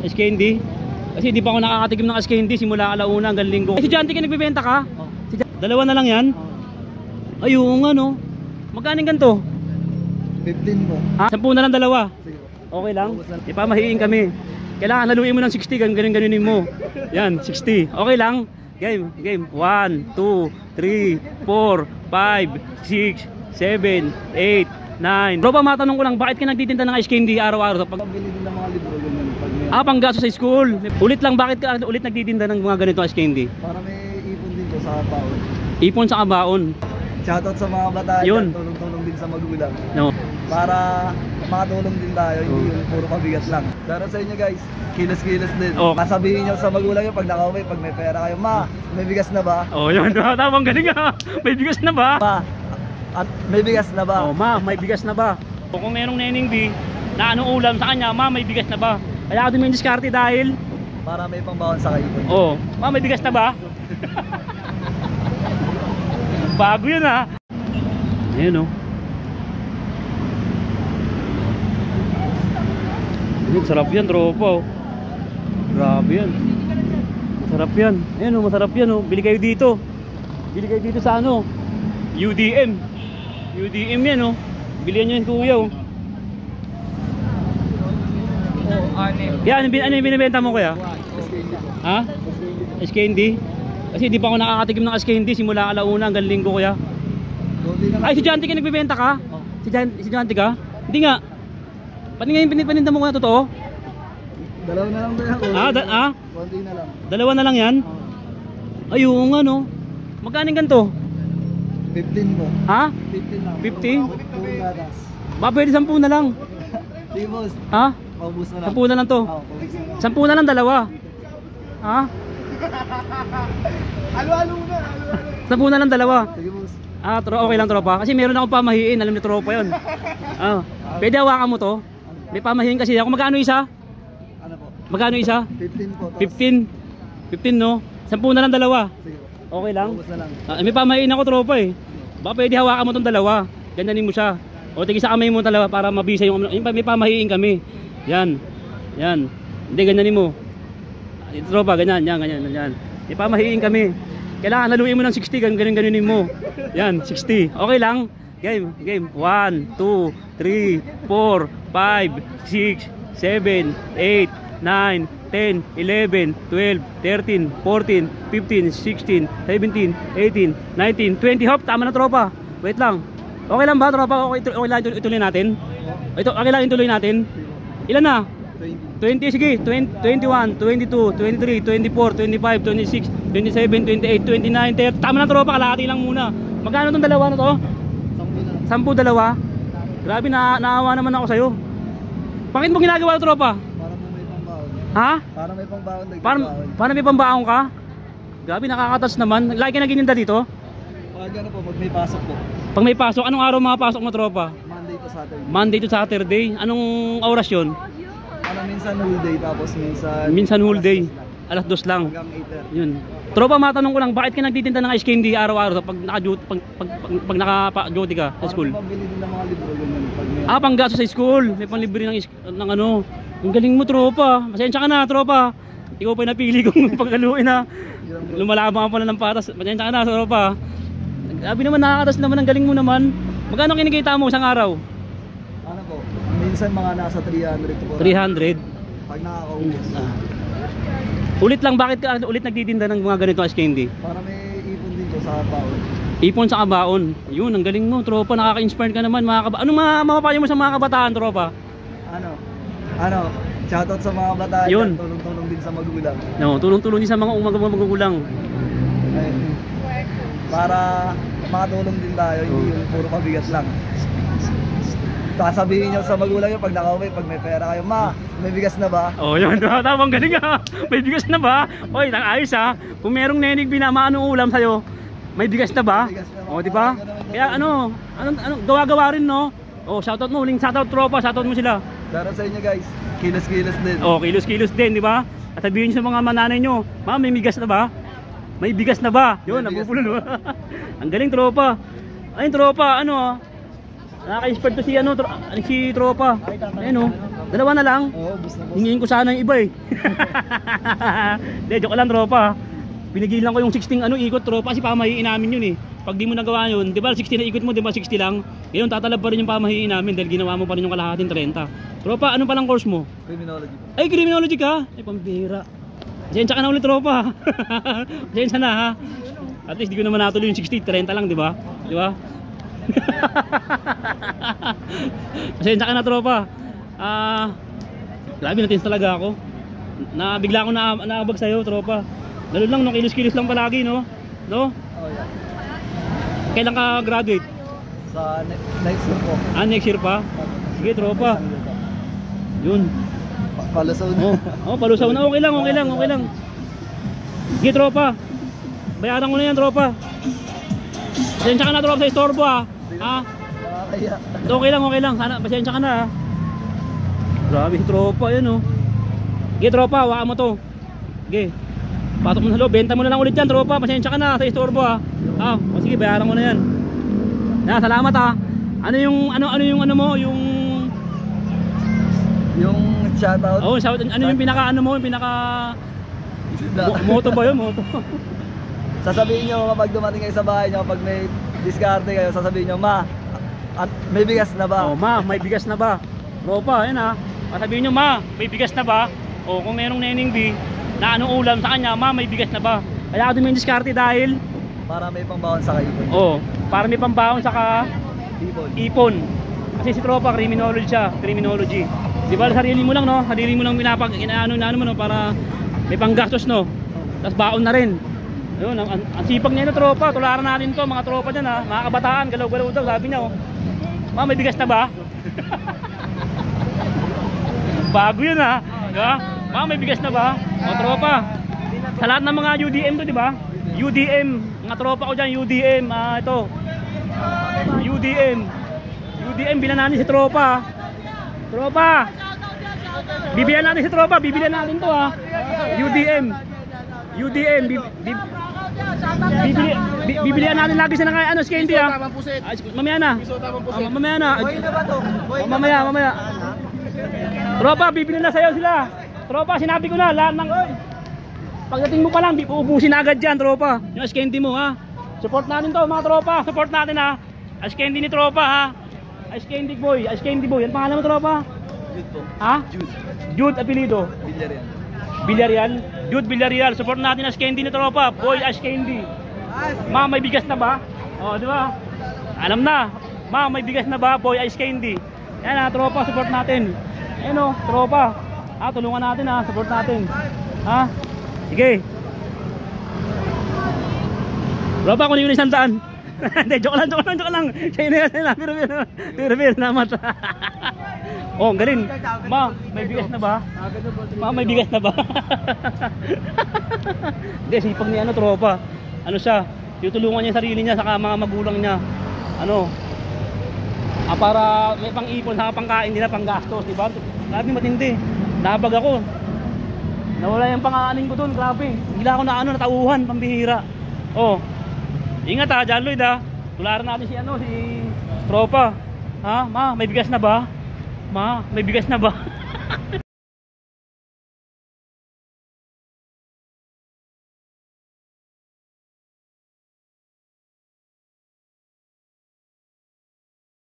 Ice candy. Kasi di pa ako nakakatikim ng ice candy simula alauna hanggang linggo. Si Janty ka nagbebenta ka? Dalawa na lang yan? Ayun nga no. Magkano ganito? 15 po. Ha? 10 na lang dalawa. Okay lang? Ipamahiin kami. Kailangan haluin mo ng 60, ganunin mo. Yan, 60. Okay lang? Game. 1, 2, 3, 4, 5, 6, 7, 8, 9. Bro, matanong ko lang, bakit ka nagtitinda ng ice candy araw-araw? Pambili din ng mga libro ganyan. Panggaso sa school. Ulit lang, bakit ka ulit nagtitinda ng mga ganito ice candy? Para may ipon din ko sa kabaon. Ipon sa kabaon. Shoutout sa mga bata yun. Tulong-tulong din sa magulang. No. Para makatulong din tayo, hindi yung puro pabigat lang. Pero sa inyo guys, kilos-kilos din. Masabihin nyo sa magulang nyo pag nakauwi, pag may pera kayo, ma, may bigas na ba? Yun, tamang galing ha. May bigas na ba? Ma, at may bigas na ba? Ma, may bigas na ba? Kung merong neneng B na anong ulam sa kanya, ma, may bigas na ba? Kaya ako din may diskarte dahil para may pambawon sa kaipon. Ma, may bigas na ba? Bago yun ha. Ayan o. Sarap yan, tropa o. Grabe yan. Masarap yan. Ayan o, masarap yan o. Bili kayo dito. Bili kayo dito sa ano, UDM. UDM yan o. Bilihan nyo yan kuya o. Kaya ano yung binibenta mo kuya? Ha? Ice candy? Kasi di pa ako nakakatikim ng ice candy simula alauna hanggang linggo kuya. Ay, si Janty ka nagbebenta ka? Si Janty ka? Hindi nga. Pati nga yung paninda mo kuya, totoo? Dalawa na lang ba yan? Konti na lang. Dalawa na lang yan? Ayun nga no. Magkano ganito? 15 po. Ha? 15 lang. 50? Pwede 10 na lang. Sige boss. Ha? Paubos na lang. 10 na lang to. 10 na lang dalawa. Ha? Halo-halo na. 10 na lang dalawa. Sige boss. Okay lang tropa. Kasi meron akong pamahiin, alam ni tropa yun. Pwede hawakan mo to. May pamahiin kasi ako. Magkano isa? Ano po? Magkano isa? 15 po. 15 no? 10 na lang dalawa. Sige. Okay lang? Paubos na lang. May pamahiin ako tropa eh. Baka pwede hawakan mo tong dalawa. Ganyanin mo siya. O tigil sa kamay mo dalawa para mabisa yung may pamahiin kami. Yan. Hindi ganyanin mo. Tropa, ganyan. May pamahiin kami. Kailangan haluin mo ng 60, ganunin mo. Yan, 60. Okay lang? Game. 1, 2, 3, 4, 5, 6, 7, 8, 9, 10, 11, 12, 13, 14, 15, 16, 17, 18, 19, 20. Hop, tama na tropa. Wait lang. Okay lang ba tropa? Okay lang ituloy natin? Okay lang ituloy natin? Ilan na? 20, sige. 21, 22, 23, 24, 25, 26, 27, 28, 29, 30. Tama na tropa, kalahati lang muna. Magkano itong dalawa na to? 10 dalawa? Grabe, naawa naman ako sa'yo. Bakit mo ginagawa ito tropa? Para may pambaon. Ha? Para may pambaon. Para may pambaon ka? Grabe, nakakatas naman. Lagi ka nagininda dito? Pag ano po, pag may pasok po. Pag may pasok, anong araw makapasok mo tropa? Monday to Saturday. Monday to Saturday? Anong oras yun? Minsan whole day, tapos minsan whole day. Alas 2 lang. Hanggang 8. Yun. Tropa, matanong ko lang, bakit ka nagtitinda ng ice candy araw-araw pag naka-duty ka sa school? Para mabili din ng mga libro ganyan. Panggaso sa school. May panlibre ng ano. Ang galing mo tropa. Pasensya ka na tropa. Ikaw pa yung napili kong pagkaluin ha. Lumalabang ka pala ng patas. Pasensya ka na tropa. Sabi naman, nakakatas naman. Ang galing mo naman. Magkano kinikita mo isang araw? Ano po? Minsan mga nasa 300 po. 300? Pag nakakaubos. Ulit lang, bakit ka ulit nagtitinda ng mga ganito ice candy? Para may ipon din ko sa kabaon. Ipon sa kabaon. Yun, ang galing mo tropa. Nakaka-inspire ka naman. Anong mapapayo mo sa mga kabataan tropa? Ano? Shoutout sa mga bata. Yun. Tulong-tulong din sa magulang. No, tulong-tulong din sa mga magulang. Para makatulong din tayo, hindi yung puro pabigat lang. Sasabihin nyo sa magulang nyo pag nakauwi, pag may pera kayo, ma, may bigas na ba? Yun, tamang galing ha. May bigas na ba? Oy, ayos ha. Kung merong nenig binama, anong ulam sa'yo? May bigas na ba? Di ba? Kaya ano, gawa-gawa rin no? Shoutout mo, huling shoutout tropa, shoutout mo sila. Pero sa inyo guys, kilos-kilos din. Kilos-kilos din, di ba? At sabihin nyo sa mga mananay nyo, ma, may bigas na ba? May bigas na ba? Yun, napupulol. Ang galing tropa. Ayun tropa, nakaka-inspire to si tropa. Ayun Dalawa na lang? Oo, bus na bus. Hingin ko sana yung iba eh. Hindi, joke lang tropa. Pinigilan ko yung 16 ikot tropa kasi pamahiin namin yun eh. Pag di mo nagawa yun, di ba 60 na ikot mo, di ba 60 lang? Ngayon tatalab pa rin yung pamahiin namin dahil ginawa mo pa rin yung kalahating 30. Tropa, ano palang course mo? Criminology. Ay, criminology ka? Ay, pambihira. Pasensya ka na ulit tropa. Pasensya na ha. At least di ko naman natuloy yung 60, 30 lang, di ba? Di ba? Pasensya ka na tropa. Grabe, natins talaga ako. Bigla ako naabag sa'yo tropa. Lalo lang, no, kilos-kilos lang palagi, no? No? Oh, yeah. Kailan ka graduate? Sa next year po. Next year pa? Sige tropa. Yun. Palusaw na. Palusaw na. Okay lang. Sige tropa. Bayaran ko na yan tropa. Pasensya ka na tropa sa istorbo ha. Nakakaya. Okay lang. Sana, pasensya ka na ha. Grabe si tropa yan oh. Sige tropa, hawakan mo to. Sige. Patok mo na loob, benta mo na lang ulit yan tropa. Pasensya ka na sa istorbo ha. Sige, bayaran ko na yan. Salamat ha. Ano yung mo, yung shoutout. Shoutout. Ano yung pinaka moto ba yun? Moto. Sasabihin nyo kapag dumating kayo sa bahay nyo, kapag may diskarte kayo, sasabihin nyo, ma, may bigas na ba? Ma, may bigas na ba? Tropa, yan ha. Sasabihin nyo, ma, may bigas na ba? Kung merong neneng B na ulam sa kanya, ma, may bigas na ba? Kaya ako din may diskarte dahil para may pambawon sa kaipon. Para may pambawon sa ipon. Kasi si tropa, criminology. Di ba sarili mo lang, no? Sarili mo lang inaano mo, no? Para may panggastos, no? Tapos baon na rin. Ayun, ang sipag niya na tropa. Tularan natin to, mga tropa dyan ha. Mga kabataan, galaw-galaw daw, sabi niya oh. Ma, may bigas na ba? Bago yun ha. Diba? Ma, may bigas na ba? Tropa. Sa lahat ng mga UDM to, di ba? UDM, mga tropa ko dyan, UDM, ito. UDM, bilan natin si tropa. Tropa. Bibilihan natin si tropa, bibilihan natin to ha. UDM, bibilihan natin lagi sa naka skendi ha. Mamaya na. Mamaya. Tropa, bibilihan na sayo sila. Tropa, sinabi ko na lahat ng pagdating mo pa lang, uubusin agad dyan tropa. Yung skendi mo ha. Support natin to mga tropa, support natin ha. Skendi ni tropa ha. Skendi boy. Yan pangalan mo tropa? Jude po. Ha? Jude apelido. Villarreal. Jude Villarreal. Support natin ang Skendi ni tropa. Boy Skendi. Ma, may bigas na ba? Di ba? Alam na. Ma, may bigas na ba? Boy Skendi. Yan ha, tropa, support natin. Ayan o, tropa. Tulungan natin ha, support natin. Ha? Sige. Tropa, kunin ko na 100. Hindi, joke lang. Siya na. Pero naman. Ang galing. Ma, may bigas na ba? Hindi, sipag niya tropa. Ano siya? Tutulungan niya sarili niya saka mga magulang niya. Para may pang-ipon saka pangkain nila, panggastos, di ba? Grabe matindi. Nabag ako. Nawala yung pang-aanin ko doon, grabe. Bigla ako natauhan, pambihira. Ingat ha, John Lloyd ha. Tularan natin si tropa. Ha, ma, may bigas na ba?